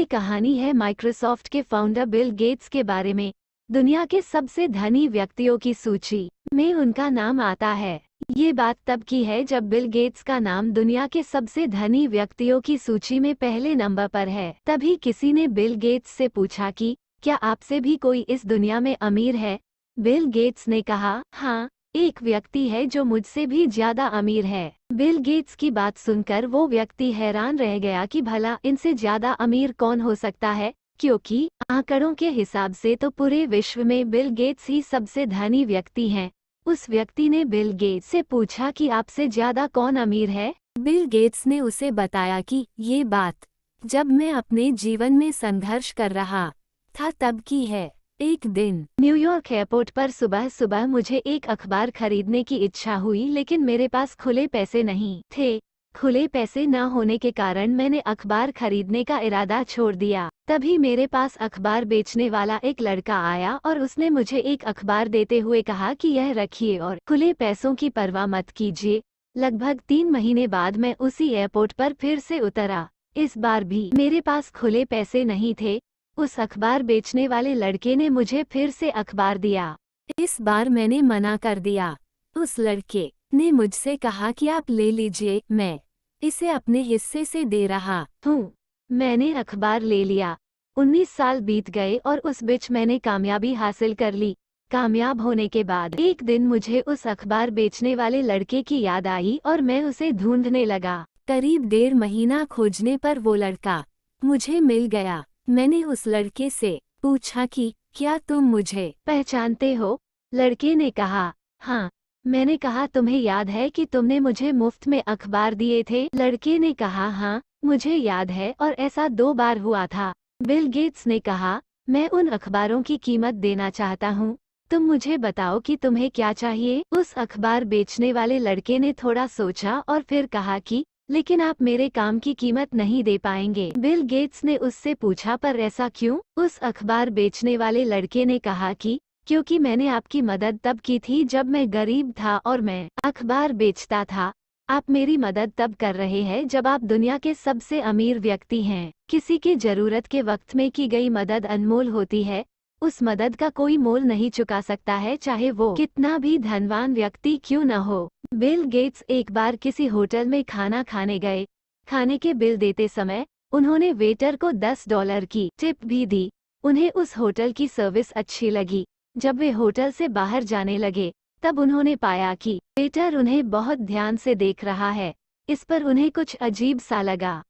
ये कहानी है माइक्रोसॉफ्ट के फाउंडर बिल गेट्स के बारे में। दुनिया के सबसे धनी व्यक्तियों की सूची में उनका नाम आता है। ये बात तब की है जब बिल गेट्स का नाम दुनिया के सबसे धनी व्यक्तियों की सूची में पहले नंबर पर है। तभी किसी ने बिल गेट्स से पूछा कि क्या आपसे भी कोई इस दुनिया में अमीर है? बिल गेट्स ने कहा, हाँ, एक व्यक्ति है जो मुझसे भी ज्यादा अमीर है। बिल गेट्स की बात सुनकर वो व्यक्ति हैरान रह गया कि भला इनसे ज्यादा अमीर कौन हो सकता है, क्योंकि आंकड़ों के हिसाब से तो पूरे विश्व में बिल गेट्स ही सबसे धनी व्यक्ति हैं। उस व्यक्ति ने बिल गेट्स से पूछा कि आपसे ज्यादा कौन अमीर है? बिल गेट्स ने उसे बताया कि ये बात जब मैं अपने जीवन में संघर्ष कर रहा था तब की है। एक दिन न्यूयॉर्क एयरपोर्ट पर सुबह सुबह मुझे एक अखबार खरीदने की इच्छा हुई, लेकिन मेरे पास खुले पैसे नहीं थे। खुले पैसे न होने के कारण मैंने अखबार खरीदने का इरादा छोड़ दिया। तभी मेरे पास अखबार बेचने वाला एक लड़का आया और उसने मुझे एक अखबार देते हुए कहा कि यह रखिए और खुले पैसों की परवाह मत कीजिए। लगभग 3 महीने बाद मैं उसी एयरपोर्ट पर फिर से उतरा। इस बार भी मेरे पास खुले पैसे नहीं थे। उस अखबार बेचने वाले लड़के ने मुझे फिर से अखबार दिया। इस बार मैंने मना कर दिया। उस लड़के ने मुझसे कहा कि आप ले लीजिए, मैं इसे अपने हिस्से से दे रहा हूँ। मैंने अखबार ले लिया। 19 साल बीत गए और उस बीच मैंने कामयाबी हासिल कर ली। कामयाब होने के बाद एक दिन मुझे उस अखबार बेचने वाले लड़के की याद आई और मैं उसे ढूंढने लगा। करीब 1.5 महीना खोजने पर वो लड़का मुझे मिल गया। मैंने उस लड़के से पूछा कि क्या तुम मुझे पहचानते हो? लड़के ने कहा, हाँ। मैंने कहा, तुम्हें याद है कि तुमने मुझे मुफ्त में अखबार दिए थे? लड़के ने कहा, हाँ, मुझे याद है और ऐसा 2 बार हुआ था। बिल गेट्स ने कहा, मैं उन अखबारों की कीमत देना चाहता हूँ। तुम मुझे बताओ कि तुम्हें क्या चाहिए? उस अखबार बेचने वाले लड़के ने थोड़ा सोचा और फिर कहा कि लेकिन आप मेरे काम की कीमत नहीं दे पाएंगे। बिल गेट्स ने उससे पूछा, पर ऐसा क्यों? उस अखबार बेचने वाले लड़के ने कहा कि क्योंकि मैंने आपकी मदद तब की थी जब मैं गरीब था और मैं अखबार बेचता था। आप मेरी मदद तब कर रहे हैं जब आप दुनिया के सबसे अमीर व्यक्ति हैं। किसी की जरूरत के वक्त में की गई मदद अनमोल होती है। उस मदद का कोई मोल नहीं चुका सकता है, चाहे वो कितना भी धनवान व्यक्ति क्यों न हो। बिल गेट्स एक बार किसी होटल में खाना खाने गए। खाने के बिल देते समय उन्होंने वेटर को $10 की टिप भी दी। उन्हें उस होटल की सर्विस अच्छी लगी। जब वे होटल से बाहर जाने लगे तब उन्होंने पाया कि वेटर उन्हें बहुत ध्यान से देख रहा है। इस पर उन्हें कुछ अजीब सा लगा।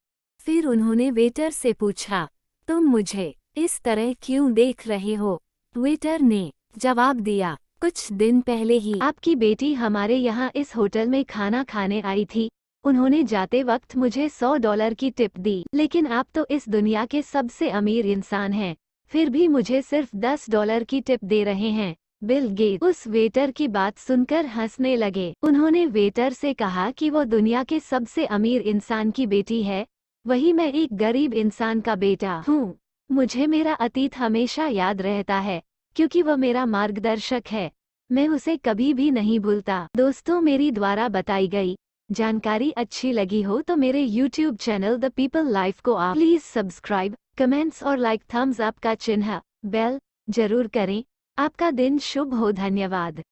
फिर उन्होंने वेटर से पूछा, तुम मुझे इस तरह क्यों देख रहे हो? वेटर ने जवाब दिया, कुछ दिन पहले ही आपकी बेटी हमारे यहाँ इस होटल में खाना खाने आई थी। उन्होंने जाते वक्त मुझे $100 की टिप दी, लेकिन आप तो इस दुनिया के सबसे अमीर इंसान हैं, फिर भी मुझे सिर्फ $10 की टिप दे रहे हैं। बिल गेट्स उस वेटर की बात सुनकर हंसने लगे। उन्होंने वेटर से कहा कि वो दुनिया के सबसे अमीर इंसान की बेटी है, वही मैं एक गरीब इंसान का बेटा हूँ। मुझे मेरा अतीत हमेशा याद रहता है, क्योंकि वह मेरा मार्गदर्शक है। मैं उसे कभी भी नहीं भूलता। दोस्तों, मेरी द्वारा बताई गई जानकारी अच्छी लगी हो तो मेरे YouTube channel the people life को आप प्लीज सब्सक्राइब, कमेंट्स और लाइक, थम्स अप का चिन्ह, बेल जरूर करें। आपका दिन शुभ हो। धन्यवाद।